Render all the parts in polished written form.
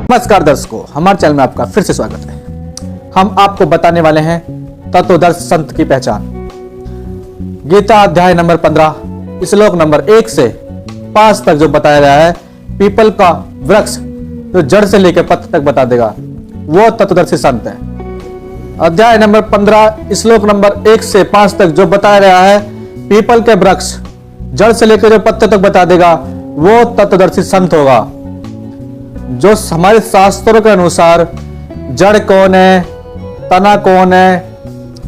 नमस्कार दर्शकों, हमारे चैनल में आपका फिर से स्वागत है। हम आपको बताने वाले हैं तत्वदर्शी संत की पहचान। गीता अध्याय नंबर 15 श्लोक नंबर 1 से 5 तक जो बताया गया है, पीपल का वृक्ष जो जड़ से लेकर पत्ते तक बता देगा, वो तत्वदर्शी संत है। अध्याय नंबर 15 श्लोक नंबर 1 से 5 तक जो बताया गया है, पीपल के वृक्ष जड़ से लेकर जो पत्ते तक बता देगा, वो तत्वदर्शी संत होगा। जो हमारे शास्त्रों के अनुसार जड़ कौन है, तना कौन है,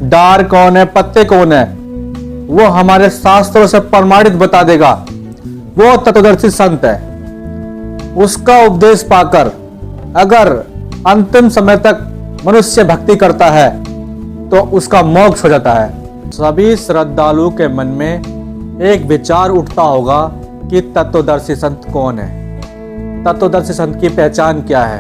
डार कौन है, पत्ते कौन है, वो हमारे शास्त्रों से प्रमाणित बता देगा, वो तत्वदर्शी संत है। उसका उपदेश पाकर अगर अंतिम समय तक मनुष्य भक्ति करता है तो उसका मोक्ष हो जाता है। सभी श्रद्धालुओं के मन में एक विचार उठता होगा कि तत्वदर्शी संत कौन है, तत्वदर्शी संत की पहचान क्या है।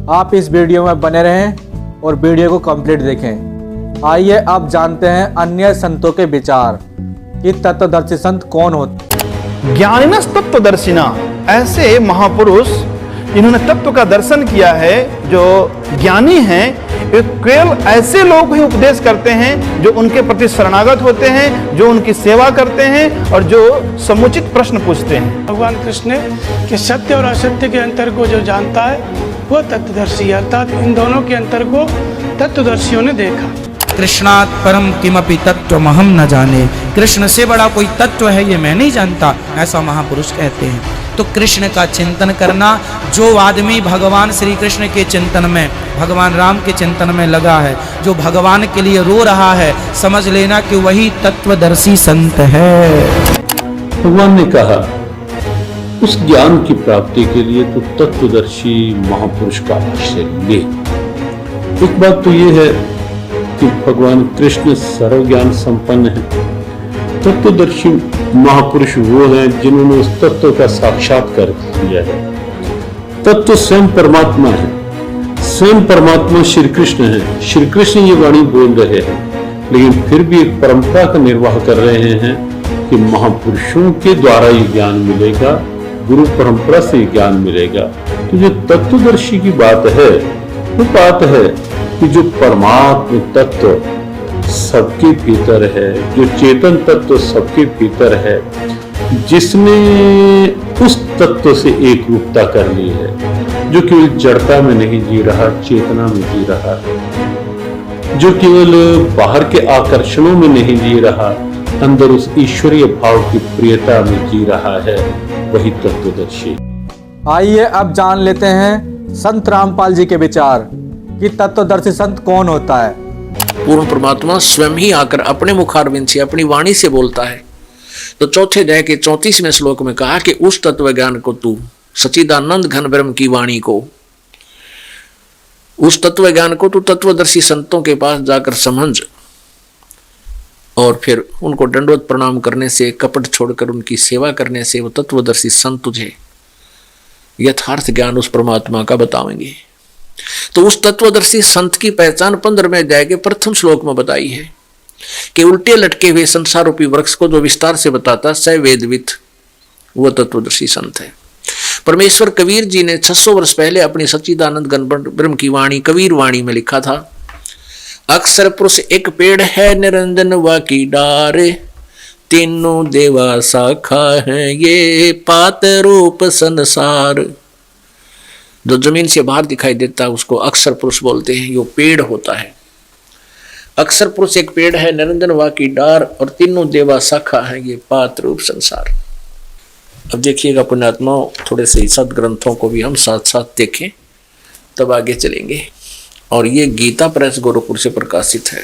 आप इस वीडियो में बने रहें और वीडियो को कंप्लीट देखें। आइए अब जानते हैं अन्य संतों के विचार कि तत्वदर्शी संत कौन होते। ज्ञानिनस तत्वदर्शिना, ऐसे महापुरुष इन्होंने तत्व का दर्शन किया है, जो ज्ञानी हैं, केवल ऐसे लोग ही उपदेश करते हैं जो उनके प्रति शरणागत होते हैं, जो उनकी सेवा करते हैं और जो समुचित प्रश्न पूछते हैं। भगवान कृष्ण ने कि सत्य और असत्य के अंतर को जो जानता है वो तत्वदर्शी है, अर्थात इन दोनों के अंतर को तत्वदर्शियों ने देखा। कृष्णात् परम किमपि तत्त्वमहं न जाने, कृष्ण से बड़ा कोई तत्व है ये मैं नहीं जानता, ऐसा महापुरुष कहते हैं। तो कृष्ण का चिंतन करना, जो आदमी भगवान श्री कृष्ण के चिंतन में, भगवान राम के चिंतन में लगा है, जो भगवान के लिए रो रहा है, समझ लेना कि वही तत्वदर्शी संत है। भगवान ने कहा, उस ज्ञान की प्राप्ति के लिए तो तत्वदर्शी महापुरुष का आश्रय ले। एक बात तो ये है कि भगवान कृष्ण सर्व ज्ञान संपन्न है। तत्वदर्शी महापुरुष वो हैं जिन्होंने उस तत्व का साक्षात्कार किया है। तत्व स्वयं परमात्मा है, स्वयं परमात्मा श्री कृष्ण है। श्री कृष्ण ये वाणी बोल रहे हैं, लेकिन फिर भी एक परंपरा का निर्वाह कर रहे हैं कि महापुरुषों के द्वारा ये ज्ञान मिलेगा, गुरु परंपरा से ज्ञान मिलेगा। तो जो तत्वदर्शी की बात है, वो बात है कि जो परमात्म तत्व सबके भीतर है, जो चेतन तत्व सबके भीतर है, जिसने उस तत्व से एक रूपता कर ली है, जो केवल जड़ता में नहीं जी रहा, चेतना में जी रहा है, जो केवल बाहर के आकर्षणों में नहीं जी रहा, अंदर उस ईश्वरीय भाव की प्रियता में जी रहा है, वही तत्वदर्शी। आइए अब जान लेते हैं संत रामपाल जी के विचार कि तत्वदर्शी संत कौन होता है। पूर्ण परमात्मा स्वयं ही आकर अपने मुखारविंद से, अपनी वाणी से बोलता है। तो चौथे अध्याय के 34वें श्लोक में कहा कि उस तत्व ज्ञान को तू, सच्चिदानंद घन ब्रह्म की वाणी को, उस तत्व ज्ञान को तू तत्वदर्शी संतों के पास जाकर समझ, और फिर उनको दंडवत प्रणाम करने से, कपट छोड़कर उनकी सेवा करने से वो तत्वदर्शी संत तुझे यथार्थ ज्ञान उस परमात्मा का बताएंगे। तो उस तत्वदर्शी संत की पहचान 15वें अध्याय के प्रथम श्लोक में बताई है कि उल्टे लटके हुए संसार रूपी वृक्ष को जो विस्तार से बताता स वेदवित, वह तत्वदर्शी संत है। परमेश्वर कबीर जी ने 600 वर्ष पहले अपनी सच्चिदानंद घन ब्रह्म की वाणी कबीर वाणी में लिखा था, अक्षर पुरुष एक पेड़ है, निरंजन वा की डारे, तीनों देवा शाखा है, ये पात रूप संसार। जो जमीन से बाहर दिखाई देता है उसको अक्षर पुरुष बोलते हैं, यो पेड़ होता है। अक्षर पुरुष एक पेड़ है, निरंजन वा की डार, और तीनों देवा शाखा है, ये पात रूप संसार। अब देखिएगा पुण्यात्मा, थोड़े से सदग्रंथों को भी हम साथ साथ देखें तब आगे चलेंगे। और ये गीता प्रेस गोरखपुर से प्रकाशित है,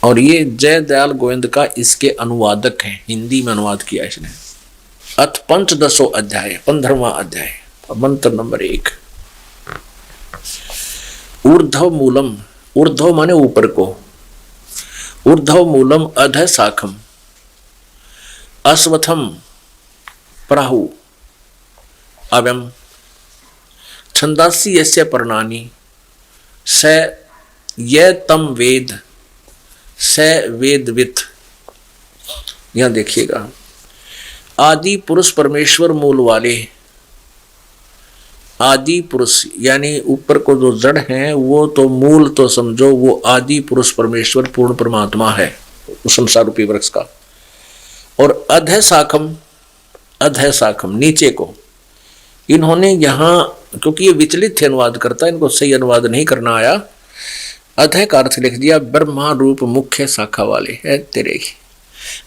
और ये जय दयाल गोविंद का इसके अनुवादक है, हिंदी में अनुवाद किया इसने। अथ पंचदशो अध्याय, 15वां अध्याय, मंत्र नंबर 1। ऊर्ध्व मूलम, ऊर्ध्व माने ऊपर को, ऊर्ध्व मूलम अध शाखम, अश्वत्थम प्राहु अव्यम, छंदासी यस्य पर्णानि, स ये तम वेद, स वेदवित। यहां देखिएगा, आदि पुरुष परमेश्वर मूल वाले आदि पुरुष यानी ऊपर को जो जड़ है वो तो मूल तो समझो वो आदि पुरुष परमेश्वर पूर्ण परमात्मा है संसार रूपी वृक्ष का। और अधः शाखम नीचे को इन्होंने यहाँ, क्योंकि ये विचलित है अनुवाद करता, इनको सही अनुवाद नहीं करना आया, अधः का अर्थ लिख दिया ब्रह्मा रूप मुख्य शाखा वाले है तेरे ही।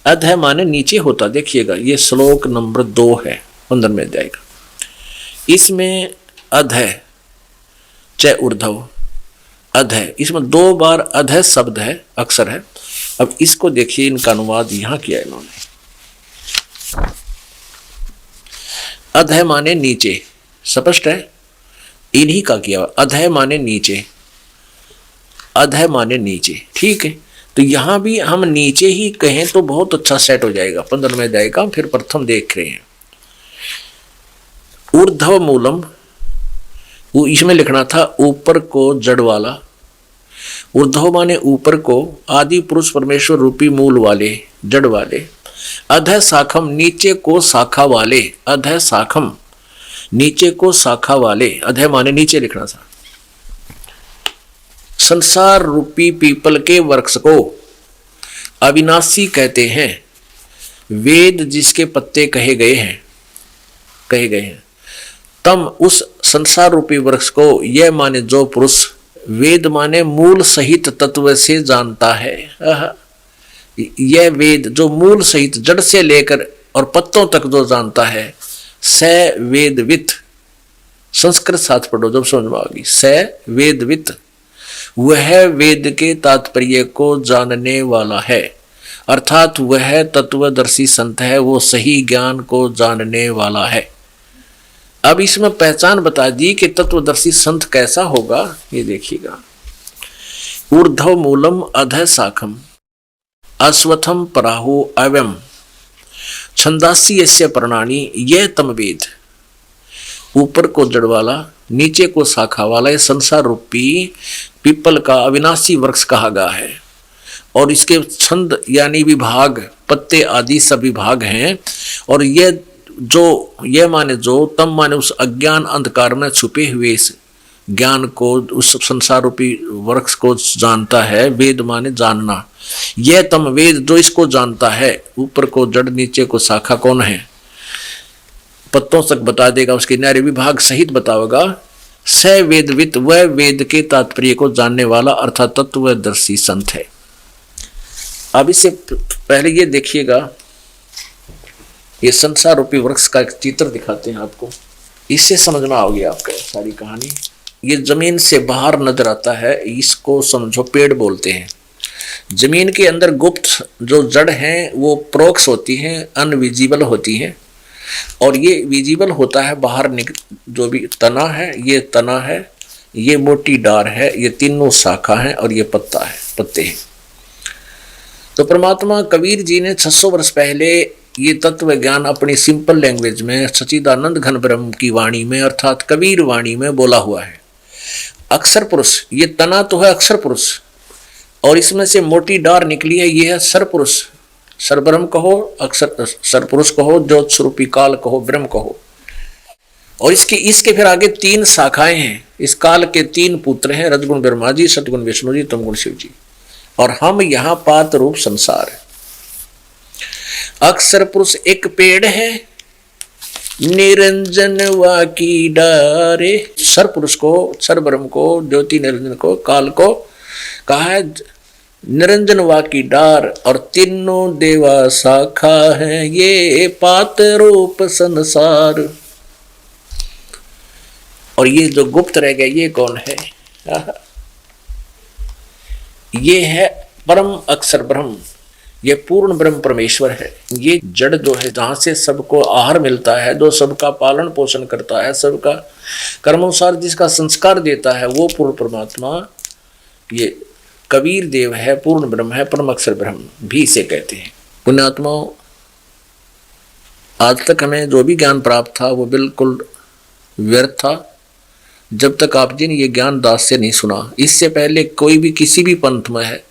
अधः माने नीचे होता। देखिएगा ये श्लोक नंबर 2 है 15 में जाएगा। इसमें अधः च ऊर्ध्व अधः, इसमें 2 बार अधः शब्द है, अक्षर है। अब इसको देखिए इनका अनुवाद यहां किया इन्होंने। अधः माने नीचे, स्पष्ट है, इन्हीं का किया। अधः माने नीचे, अधः माने नीचे, ठीक है। तो यहां भी हम नीचे ही कहें तो बहुत अच्छा सेट हो जाएगा, 15 में जाएगा। फिर प्रथम देख रहे हैं ऊर्ध्व मूलम, वो इसमें लिखना था ऊपर को जड़ वाला। ऊर्ध्व माने ऊपर को, आदि पुरुष परमेश्वर रूपी मूल वाले जड़ वाले। अधः शाखम नीचे को शाखा वाले, अधः शाखम नीचे को शाखा वाले, अधः माने नीचे लिखना था। संसार रूपी पीपल के वृक्ष को अविनाशी कहते हैं। वेद जिसके पत्ते कहे गए हैं तम उस संसार रूपी वृक्ष को यह माने जो पुरुष वेद माने मूल सहित तत्व से जानता है। यह वेद जो मूल सहित जड़ से लेकर और पत्तों तक जो जानता है, स वेदवित, संस्कृत साथ पढ़ो जब समझ में आएगी। स वेदवित, वह वेद के तात्पर्य को जानने वाला है, अर्थात वह तत्वदर्शी संत है, वो सही ज्ञान को जानने वाला है। अब इसमें पहचान बता दी कि तत्वदर्शी संत कैसा होगा, ये देखिएगा। ऊर्ध्व मूलम अधः शाखम अश्वत्थम पराहु अव्यम छंदासी यस्य प्रणानी यह तम वेद। ऊपर को जड़ वाला नीचे को शाखा वाला, यह संसार रूपी पीपल का अविनाशी वृक्ष कहा गया है। और इसके छंद यानी विभाग, पत्ते आदि सब विभाग हैं। और यह माने जो, तम माने उस अज्ञान अंधकार में छुपे हुए इस ज्ञान को, उस संसार रूपी वृक्ष को जानता है। वेद माने जानना, यह तम वेद जो इसको जानता है। ऊपर को जड़ नीचे को शाखा कौन है, पत्तों तक बता देगा, उसके न्याय विभाग सहित बताओगा। स वेदवित, वह वेद के तात्पर्य को जानने वाला अर्थात तत्वदर्शी संत है। अब इससे पहले ये देखिएगा, ये संसार रूपी वृक्ष का एक चित्र दिखाते हैं आपको, इससे समझ में आओगी आपका सारी कहानी। ये जमीन से बाहर नजर आता है, इसको समझो पेड़ बोलते हैं। जमीन के अंदर गुप्त जो जड़ हैं वो प्रोक्स होती हैं, अनविजिबल होती हैं। और ये विजिबल होता है बाहर जो भी तना है, ये तना है, ये मोटी डार है, ये तीनों शाखा है और ये पत्ता है, पत्ते हैं। तो परमात्मा कबीर जी ने 600 वर्ष पहले ये तत्व ज्ञान अपनी सिंपल लैंग्वेज में सच्चिदानंद घन ब्रह्म की वाणी में अर्थात कबीर वाणी में बोला हुआ है। अक्षर पुरुष, ये तना तो है अक्षर पुरुष, और इसमें से मोटी डार निकली है, ये है सर पुरुष। सर ब्रह्म कहो, अक्षर सर पुरुष कहो, ज्योत स्वरूपी काल कहो, ब्रह्म कहो। और इसके फिर आगे 3 शाखाएं हैं। इस काल के 3 पुत्र हैं, रजगुण ब्रह्मा जी, सतगुण विष्णु जी, तमगुण शिव जी। और हम यहाँ पात रूप संसार। अक्षर पुरुष एक पेड़ है, निरंजन वा की डारे। सर पुरुष को, सर ब्रह्म को, ज्योति निरंजन को, काल को कहा है निरंजन वा की डार। और तीनों देवा शाखा है, ये पात रूप संसार। और ये जो गुप्त रह गया ये कौन है? ये है परम अक्षर ब्रह्म, ये पूर्ण ब्रह्म परमेश्वर है। ये जड़ जो है जहां से सबको आहार मिलता है, जो सबका पालन पोषण करता है, सबका कर्मानुसार जिसका संस्कार देता है, वो पूर्ण परमात्मा ये कबीर देव है, पूर्ण ब्रह्म है, परम अक्षर ब्रह्म भी इसे कहते हैं। पुण्यात्माओं, आज तक हमें जो भी ज्ञान प्राप्त था वो बिल्कुल व्यर्थ था जब तक आप जी ने ये ज्ञान दास से नहीं सुना। इससे पहले कोई भी किसी भी पंथ में है,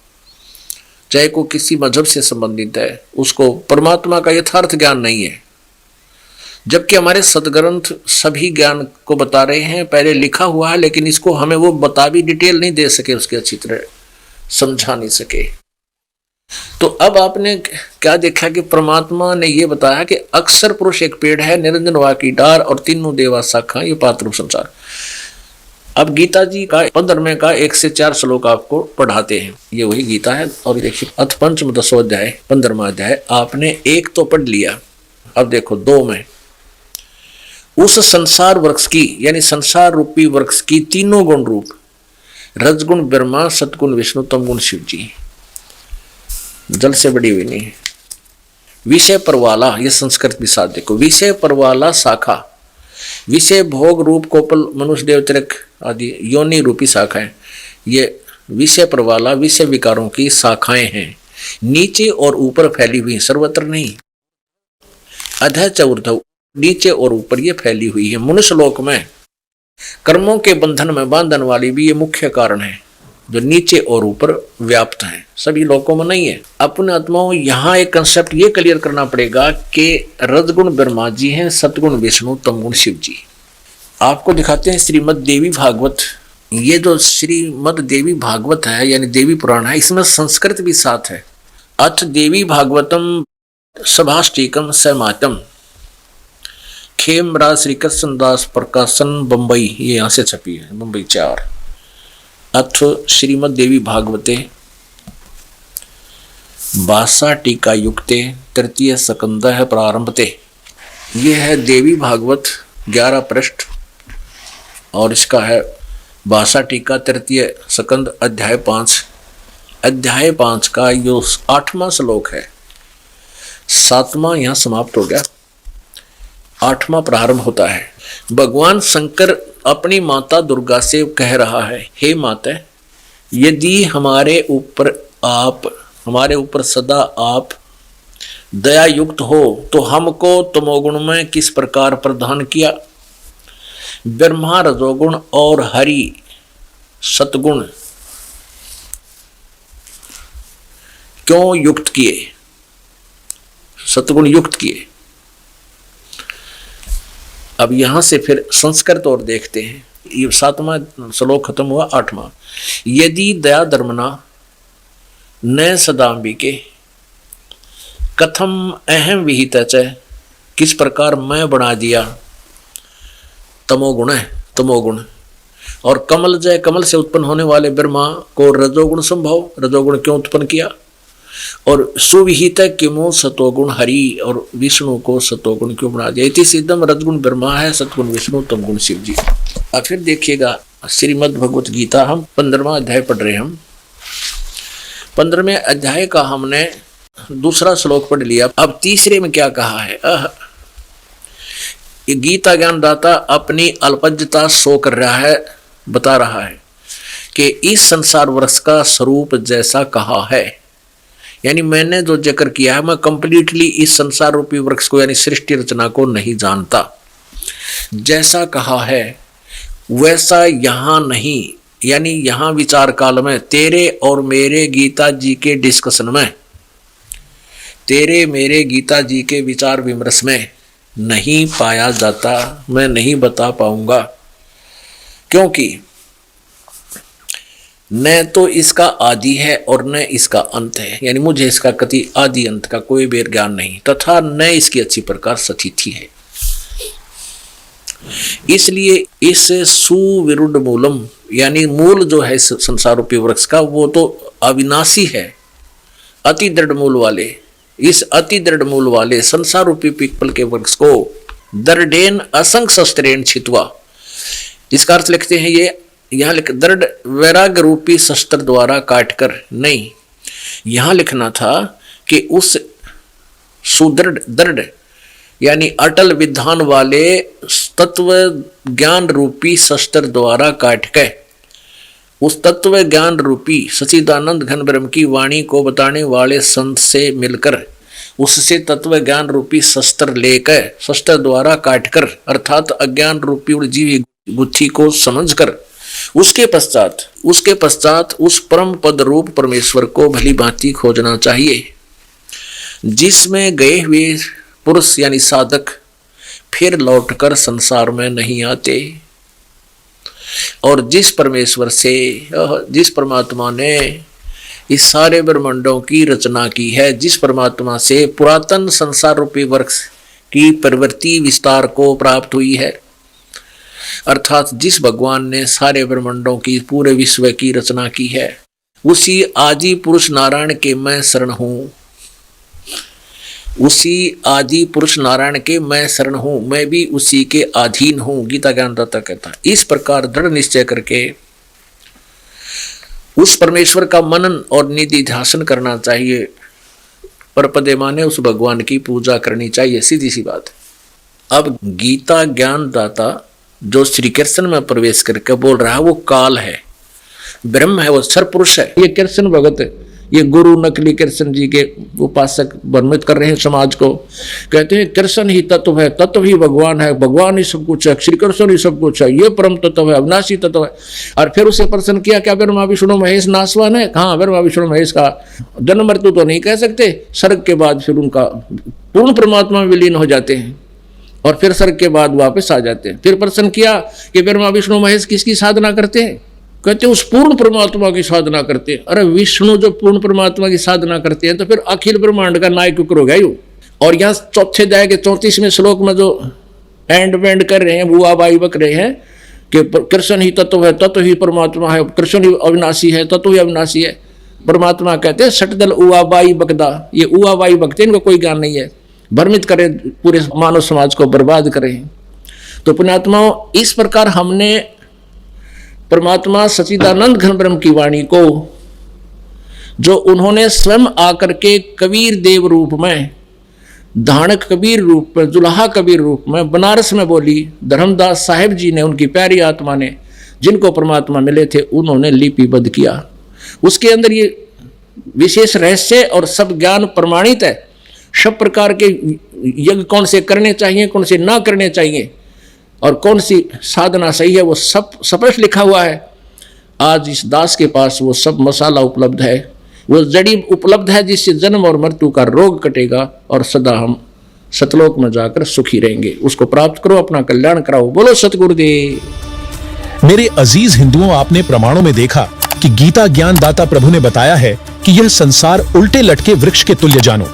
चाहे को किसी मजहब से संबंधित है, उसको परमात्मा का यथार्थ ज्ञान नहीं है। जबकि हमारे सदग्रंथ सभी ज्ञान को बता रहे हैं, पहले लिखा हुआ है, लेकिन इसको हमें वो बता भी डिटेल नहीं दे सके, उसके अच्छी तरह समझा नहीं सके। तो अब आपने क्या देखा कि परमात्मा ने ये बताया कि अक्षर पुरुष एक पेड़ है, निरंजन वा की डार और तीनों देवा शाखा, ये पात्र संसार। अब गीता जी का 15वें का 1 से 4 श्लोक आपको पढ़ाते हैं। ये वही गीता है। और देखिए अथ पंचम 10वां अध्याय 15वां अध्याय आपने 1 तो पढ़ लिया, अब देखो 2 में उस संसार वृक्ष की यानी संसार रूपी वृक्ष की तीनों गुण रूप रजगुण ब्रह्मा, सतगुण विष्णु, तमगुण शिव जी, जल से बड़ी हुई नहीं। विषय परवाला, ये संस्कृत भी साथ देखो, विषय परवाला शाखा, विषय भोग रूप कोपल मनुष्य देवतृक आदि योनि रूपी शाखाएं, ये विषय परवाला विषय विकारों की शाखाएं हैं, नीचे और ऊपर फैली हुई, सर्वत्र नहीं। अधः च ऊर्ध्व, नीचे और ऊपर ये फैली हुई है। मनुष्य लोक में कर्मों के बंधन में बांधन वाली भी ये मुख्य कारण है, जो नीचे और ऊपर व्याप्त है, सभी लोकों में नहीं है। अपने आत्माओं यहाँ एक कंसेप्ट ये क्लियर करना पड़ेगा कि रजगुण ब्रह्मा जी हैं, सतगुण विष्णु, तमगुण शिव जी। आपको दिखाते हैं श्रीमद देवी भागवत। ये जो श्रीमद देवी भागवत है यानी देवी पुराण है, इसमें संस्कृत भी साथ है। अथ देवी भागवतम सभाष्टिकम समातम, खेमराज श्री कृष्ण दास प्रकाशन बम्बई, ये यहाँ से छपी है, बम्बई 4। अथ श्रीमद देवी भागवते भाषा टीका युक्ते तृतीय स्कंद है प्रारंभते। ये है देवी भागवत 11 पृष्ठ और इसका है भाषा टीका तृतीय स्कंद अध्याय 5। अध्याय 5 का यो 8वां श्लोक है, 7वां यहाँ समाप्त हो गया, 8वां प्रारंभ होता है। भगवान शंकर अपनी माता दुर्गा से कह रहा है, हे माता, यदि हमारे ऊपर सदा आप दया युक्त हो तो हमको तमोगुण में किस प्रकार प्रदान किया, ब्रह्मा रजोगुण और हरि सतगुण क्यों युक्त किए, सतगुण युक्त किए। अब यहां से फिर संस्कृत और देखते हैं। ये 7वां श्लोक खत्म हुआ, 8वां। यदि दया धर्मना न सदाम्बिके कथम अहम विहित च, किस प्रकार मैं बना दिया, तमोगुण है, तमोगुण। और कमल जय, कमल से उत्पन्न होने वाले ब्रह्मा को रजोगुण संभव, रजोगुण क्यों उत्पन्न किया। और सुविहित किमो सतोगुण हरि, और विष्णु को सतोगुण क्यों बना दिया। इति सिद्धम रजगुण ब्रह्मा है, सतगुण विष्णु, तमगुण शिव जी। अब फिर देखिएगा श्रीमद् भगवत गीता, हम 15वां अध्याय पढ़ रहे हैं। हम 15वें अध्याय का हमने 2 श्लोक पढ़ लिया। अब तीसरे में क्या कहा है, ये गीता ज्ञानदाता अपनी अल्पज्ञता शो कर रहा है, बता रहा है कि इस संसार वृक्ष का स्वरूप जैसा कहा है, यानी मैंने जो जिक्र किया है, मैं कंप्लीटली इस संसार रूपी वृक्ष को यानी सृष्टि रचना को नहीं जानता। जैसा कहा है वैसा यहाँ नहीं, यानी यहाँ विचार काल में तेरे और मेरे गीता जी के डिस्कशन में, तेरे मेरे गीता जी के विचार विमर्श में नहीं पाया जाता, मैं नहीं बता पाऊंगा, क्योंकि न तो इसका आदि है और न इसका अंत है, यानी मुझे इसका कति आदि अंत का कोई भी ज्ञान नहीं, तथा न इसकी अच्छी प्रकार सतिथि है। इसलिए इस सुविरुद्ध मूलम, यानी मूल जो है संसार रूपी वृक्ष का, वो तो अविनाशी है, अति दृढ़ मूल वाले, इस अति दृढ़ मूल वाले संसार रूपी पीपल के वृक्ष को दृढ़ेन असंग शस्त्रेण छित्वा, इसका अर्थ लिखते हैं ये यहाँ लिख दृढ़ वैराग्य रूपी शस्त्र द्वारा काटकर नहीं, यहाँ लिखना था कि उस सुदृढ़ दृढ़ यानी अटल विधान वाले तत्व ज्ञान रूपी शस्त्र द्वारा काट के उस तत्व ज्ञान रूपी सच्चिदानंद घन ब्रह्म की वाणी को बताने वाले संत से मिलकर उससे तत्व ज्ञान रूपी शस्त्र लेकर, शस्त्र द्वारा काटकर, अर्थात अज्ञान रूपी उलझी गुत्थी को समझकर उसके पश्चात उस परम पद रूप परमेश्वर को भली भांति खोजना चाहिए, जिसमें गए हुए पुरुष यानी साधक फिर लौटकर संसार में नहीं आते। और जिस परमेश्वर से, जिस परमात्मा ने इस सारे ब्रह्मांडों की रचना की है, जिस परमात्मा से पुरातन संसार रूपी वृक्ष की प्रवृत्ति विस्तार को प्राप्त हुई है, अर्थात जिस भगवान ने सारे ब्रह्मांडों की पूरे विश्व की रचना की है, उसी आदि पुरुष नारायण के मैं शरण हूँ, उसी आदि पुरुष नारायण के मैं शरण हूँ, मैं भी उसी के अधीन हूँ, गीता ज्ञानदाता कहता। इस प्रकार दृढ़ निश्चय करके उस परमेश्वर का मनन और निधि ध्यान करना चाहिए। पर पदे माने उस भगवान की पूजा करनी चाहिए, सीधी सी बात है। अब गीता ज्ञानदाता जो श्री कृष्ण में प्रवेश करके बोल रहा है वो काल है, ब्रह्म है, वो सर्वपुरुष है। ये कृष्ण भगत, ये गुरु नकली कृष्ण जी के उपासक भ्रमित कर रहे हैं समाज को। कहते हैं कृष्ण ही तत्व है, तत्व ही भगवान है, भगवान ही सब कुछ है, श्री कृष्ण ही सब कुछ है, ये परम तत्व है, अविनाशी तत्व है। और फिर उसे प्रश्न किया, क्या ब्रह्मा विष्णु महेश नासवान है? हाँ, ब्रह्मा विष्णु महेश का जन्म मृत्यु तो नहीं कह सकते, स्वर्ग के बाद फिर उनका पूर्ण परमात्मा में विलीन हो जाते हैं और फिर स्वर्ग के बाद वापस आ जाते हैं। फिर प्रश्न किया कि ब्रह्मा विष्णु महेश किसकी साधना करते हैं? कहते उस पूर्ण परमात्मा की साधना करते हैं। अरे विष्णु जो पूर्ण परमात्मा की साधना करते हैं तो फिर अखिल ब्रह्मांड का नायक क्यों करोगे यू? और यहाँ चौथे अध्याय के 34वें श्लोक में जो एंड वेंड कर रहे हैं, बुआ बाई बक रहे हैं कि कृष्ण ही तत्व है, तत्व ही परमात्मा है, कृष्ण ही अविनाशी है, तत्व ही अविनाशी है। परमात्मा कहते हैं सटदल उआ बाई बकदा, ये उआ बाई बकते इनको कोई ज्ञान नहीं है, भ्रमित करें, पूरे मानव समाज को बर्बाद करें। तो पुण्यात्माओं, इस प्रकार हमने परमात्मा सच्चिदानंद घन ब्रह्म की वाणी को, जो उन्होंने स्वयं आकर के कबीर देव रूप में, धानक कबीर रूप में, जुलाहा कबीर रूप में बनारस में बोली, धर्मदास साहिब जी ने, उनकी प्यारी आत्मा ने, जिनको परमात्मा मिले थे, उन्होंने लिपिबद्ध किया। उसके अंदर ये विशेष रहस्य और सब ज्ञान प्रमाणित है। सब प्रकार के यज्ञ कौन से करने चाहिए, कौन से ना करने चाहिए और कौन सी साधना सही है, वो सब स्पष्ट लिखा हुआ है। आज इस दास के पास वो सब मसाला उपलब्ध है, वो जड़ी उपलब्ध है, जिससे जन्म और मृत्यु का रोग कटेगा और सदा हम सतलोक में जाकर सुखी रहेंगे। उसको प्राप्त करो, अपना कल्याण कराओ। बोलो सतगुरुदेव। मेरे अजीज हिंदुओं, आपने प्रमाणों में देखा कि गीता ज्ञानदाता प्रभु ने बताया है कि यह संसार उल्टे लटके वृक्ष के तुल्य जानो।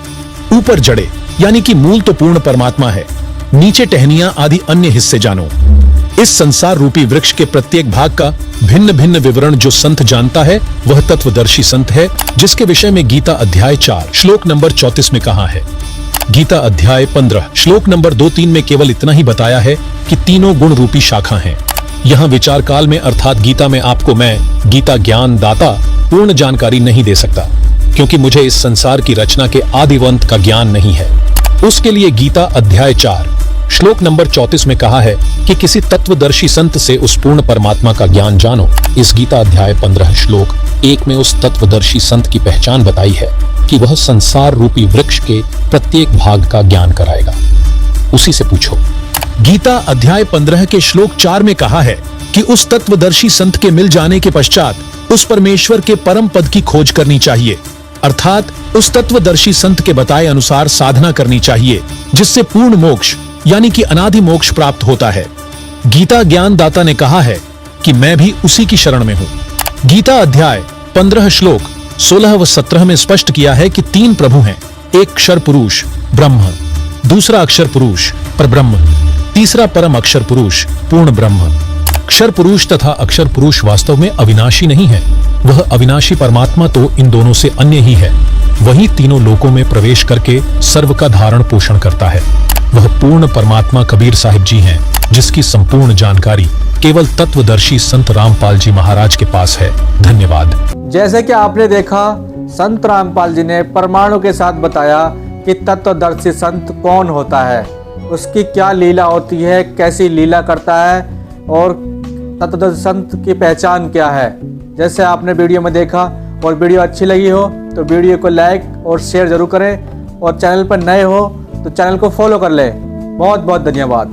ऊपर जड़े यानी कि मूल तो पूर्ण परमात्मा है, नीचे टहनियां आदि अन्य हिस्से जानो। इस संसार रूपी वृक्ष के प्रत्येक भाग का भिन्न भिन्न विवरण जो संत जानता है वह तत्वदर्शी संत है, जिसके विषय में गीता अध्याय 4 श्लोक नंबर 34 में कहा है। गीता अध्याय 15 श्लोक नंबर 2-3 में केवल इतना ही बताया है कि तीनों गुण रूपी शाखा हैं। यहाँ विचार काल में अर्थात गीता में आपको मैं गीता ज्ञान दाता पूर्ण जानकारी नहीं दे सकता, क्योंकि मुझे इस संसार की रचना के आदिवंत का ज्ञान नहीं है। उसके लिए गीता अध्याय 4 श्लोक नंबर 34 में कहा है कि किसी तत्वदर्शी संत से उस पूर्ण परमात्मा का ज्ञान जानो। इस गीता अध्याय 15 श्लोक 1 में उस तत्वदर्शी संत की पहचान बताई है कि वह संसार रूपी वृक्ष के प्रत्येक भाग का ज्ञान कराएगा। उसी से पूछो। गीता अध्याय 15 के श्लोक 4 में कहा है कि उस तत्वदर्शी संत के मिल जाने के पश्चात उस परमेश्वर के परम पद की खोज करनी चाहिए, अर्थात उस तत्वदर्शी संत के बताए अनुसार साधना करनी चाहिए, जिससे पूर्ण मोक्ष यानी कि अनादि मोक्ष प्राप्त होता है। गीता ज्ञानदाता ने कहा है कि मैं भी उसी की शरण में हूं। गीता अध्याय 15 श्लोक 16 व 17 में स्पष्ट किया है कि 3 प्रभु हैं, एक अक्षर पुरुष ब्रह्म, दूसरा अक्षर पुरुष परब्रह्म, तीसरा परम अक्षर पुरुष पूर्ण ब्रह्म। अक्षर पुरुष तथा अक्षर पुरुष वास्तव में अविनाशी नहीं है, वह अविनाशी परमात्मा तो इन दोनों से अन्य ही है। वही तीनों लोकों में प्रवेश करके सर्व का धारण पोषण करता है। वह पूर्ण परमात्मा कबीर साहिब जी हैं, जिसकी संपूर्ण जानकारी केवल तत्वदर्शी संत रामपाल जी महाराज के पास है। धन्यवाद। जैसे कि आपने देखा, संत रामपाल जी ने प्रमाणों के साथ बताया कि तत्वदर्शी संत कौन होता है, उसकी क्या लीला होती है, कैसी लीला करता है और तत्वदर्शी संत की पहचान क्या है। जैसे आपने वीडियो में देखा और वीडियो अच्छी लगी हो तो वीडियो को लाइक और शेयर जरूर करें और चैनल पर नए हो तो चैनल को फॉलो कर लें। बहुत बहुत धन्यवाद।